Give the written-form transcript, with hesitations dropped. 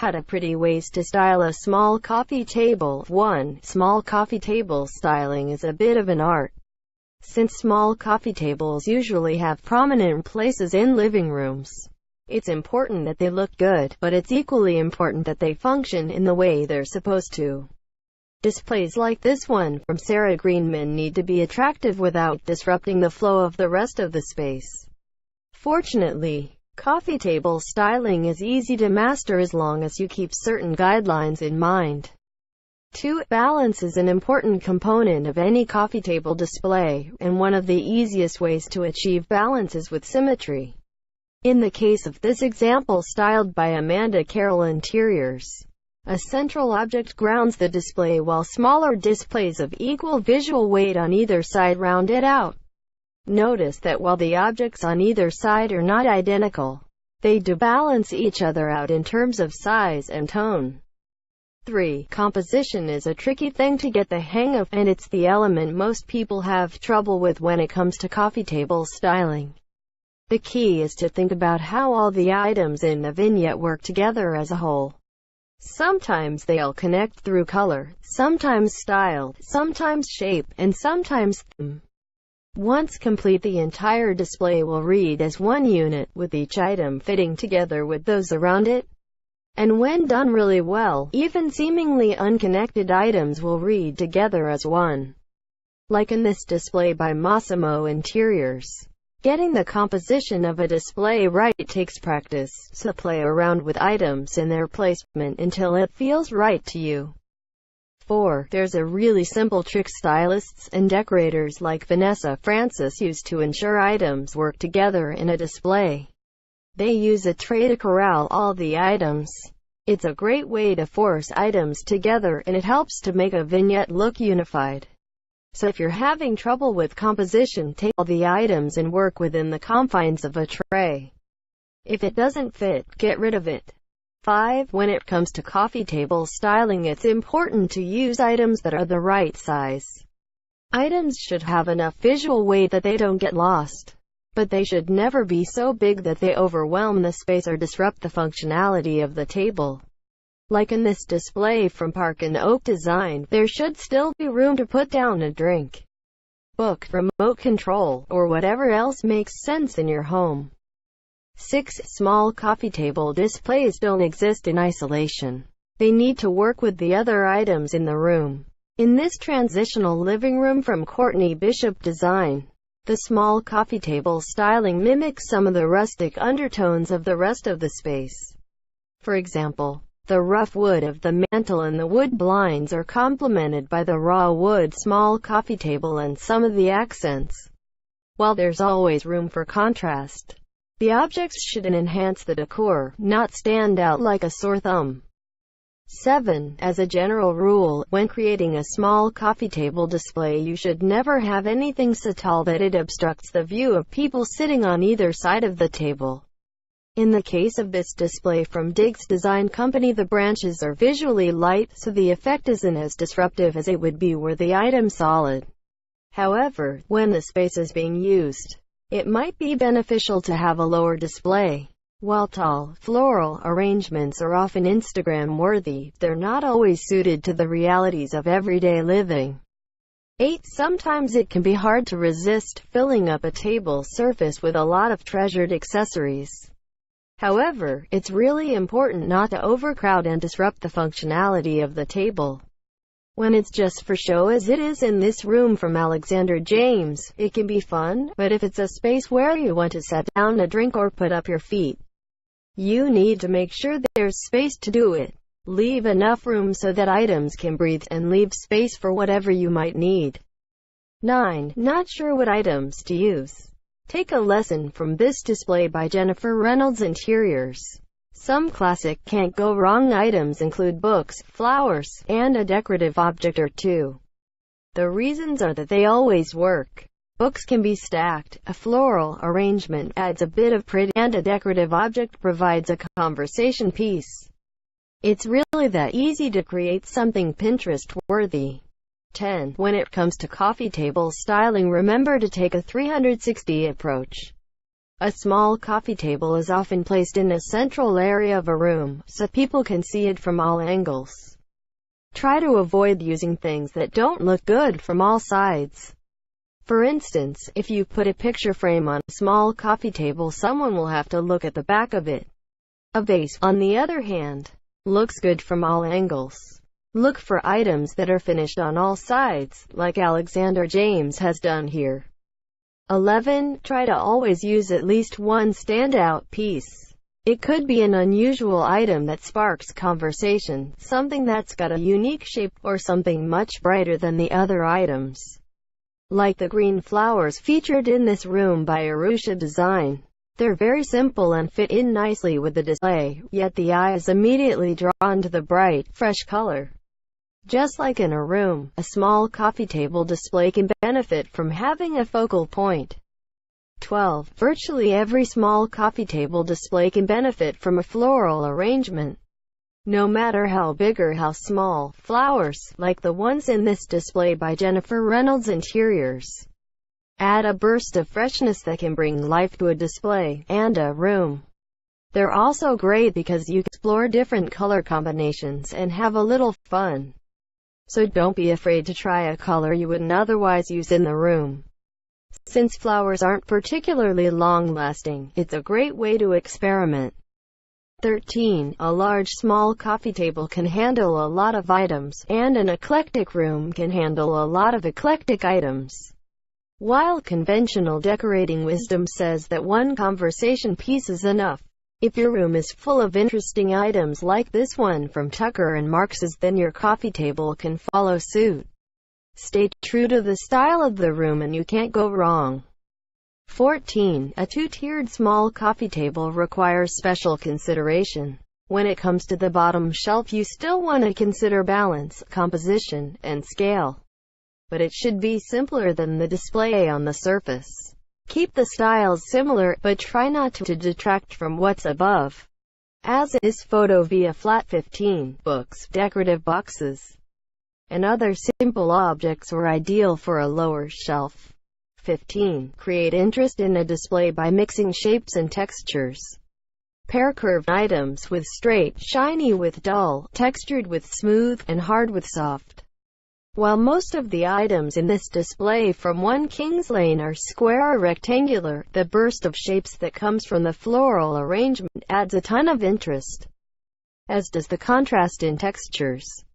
How to pretty ways to style a small coffee table. 1. Small coffee table styling is a bit of an art. Since small coffee tables usually have prominent places in living rooms, it's important that they look good, but it's equally important that they function in the way they're supposed to. Displays like this one from Sarah Greenman need to be attractive without disrupting the flow of the rest of the space. Fortunately, coffee table styling is easy to master as long as you keep certain guidelines in mind. 2. Balance is an important component of any coffee table display, and one of the easiest ways to achieve balance is with symmetry. In the case of this example styled by Amanda Carroll Interiors, a central object grounds the display while smaller displays of equal visual weight on either side round it out. Notice that while the objects on either side are not identical, they do balance each other out in terms of size and tone. 3. Composition is a tricky thing to get the hang of, and it's the element most people have trouble with when it comes to coffee table styling. The key is to think about how all the items in the vignette work together as a whole. Sometimes they all connect through color, sometimes style, sometimes shape, and sometimes theme. Once complete, the entire display will read as one unit, with each item fitting together with those around it. And when done really well, even seemingly unconnected items will read together as one. Like in this display by Massimo Interiors. Getting the composition of a display right takes practice, so play around with items and their placement until it feels right to you. 4. There's a really simple trick stylists and decorators like Vanessa Francis use to ensure items work together in a display. They use a tray to corral all the items. It's a great way to force items together, and it helps to make a vignette look unified. So if you're having trouble with composition, take all the items and work within the confines of a tray. If it doesn't fit, get rid of it. 5. When it comes to coffee table styling, it's important to use items that are the right size. Items should have enough visual weight that they don't get lost, but they should never be so big that they overwhelm the space or disrupt the functionality of the table. Like in this display from Park and Oak Design, there should still be room to put down a drink, book, remote control, or whatever else makes sense in your home. 6. Small coffee table displays don't exist in isolation. They need to work with the other items in the room. In this transitional living room from Courtney Bishop Design, the small coffee table styling mimics some of the rustic undertones of the rest of the space. For example, the rough wood of the mantel and the wood blinds are complemented by the raw wood small coffee table and some of the accents. While there's always room for contrast, the objects should enhance the decor, not stand out like a sore thumb. 7. As a general rule, when creating a small coffee table display, you should never have anything so tall that it obstructs the view of people sitting on either side of the table. In the case of this display from Diggs Design Company, the branches are visually light, so the effect isn't as disruptive as it would be were the item solid. However, when the space is being used, it might be beneficial to have a lower display. While tall, floral arrangements are often Instagram-worthy, they're not always suited to the realities of everyday living. 8. Sometimes it can be hard to resist filling up a table surface with a lot of treasured accessories. However, it's really important not to overcrowd and disrupt the functionality of the table. When it's just for show, as it is in this room from Alexander James, it can be fun, but if it's a space where you want to set down a drink or put up your feet, you need to make sure there's space to do it. Leave enough room so that items can breathe, and leave space for whatever you might need. 9. Not sure what items to use? Take a lesson from this display by Jennifer Reynolds Interiors. Some classic can't-go-wrong items include books, flowers, and a decorative object or two. The reasons are that they always work. Books can be stacked, a floral arrangement adds a bit of pretty, and a decorative object provides a conversation piece. It's really that easy to create something Pinterest-worthy. 10. When it comes to coffee table styling, remember to take a 360 approach. A small coffee table is often placed in a central area of a room, so people can see it from all angles. Try to avoid using things that don't look good from all sides. For instance, if you put a picture frame on a small coffee table, someone will have to look at the back of it. A vase, on the other hand, looks good from all angles. Look for items that are finished on all sides, like Alexander James has done here. 11. Try to always use at least one standout piece. It could be an unusual item that sparks conversation, something that's got a unique shape, or something much brighter than the other items. Like the green flowers featured in this room by Arusha Design. They're very simple and fit in nicely with the display, yet the eye is immediately drawn to the bright, fresh color. Just like in a room, a small coffee table display can benefit from having a focal point. 12. Virtually every small coffee table display can benefit from a floral arrangement. No matter how big or how small, flowers, like the ones in this display by Jennifer Reynolds Interiors, add a burst of freshness that can bring life to a display and a room. They're also great because you can explore different color combinations and have a little fun. So don't be afraid to try a color you wouldn't otherwise use in the room. Since flowers aren't particularly long-lasting, it's a great way to experiment. 13. A large small coffee table can handle a lot of items, and an eclectic room can handle a lot of eclectic items. While conventional decorating wisdom says that one conversation piece is enough, if your room is full of interesting items like this one from Tucker & Marx's, then your coffee table can follow suit. Stay true to the style of the room and you can't go wrong. 14. A two-tiered small coffee table requires special consideration. When it comes to the bottom shelf, you still want to consider balance, composition, and scale. But it should be simpler than the display on the surface. Keep the styles similar, but try not to detract from what's above. As is photo via flat. 15. Books, decorative boxes, and other simple objects are ideal for a lower shelf. 15. Create interest in a display by mixing shapes and textures. Pair curved items with straight, shiny with dull, textured with smooth, and hard with soft. While most of the items in this display from 1 Kings Lane are square or rectangular, the burst of shapes that comes from the floral arrangement adds a ton of interest, as does the contrast in textures.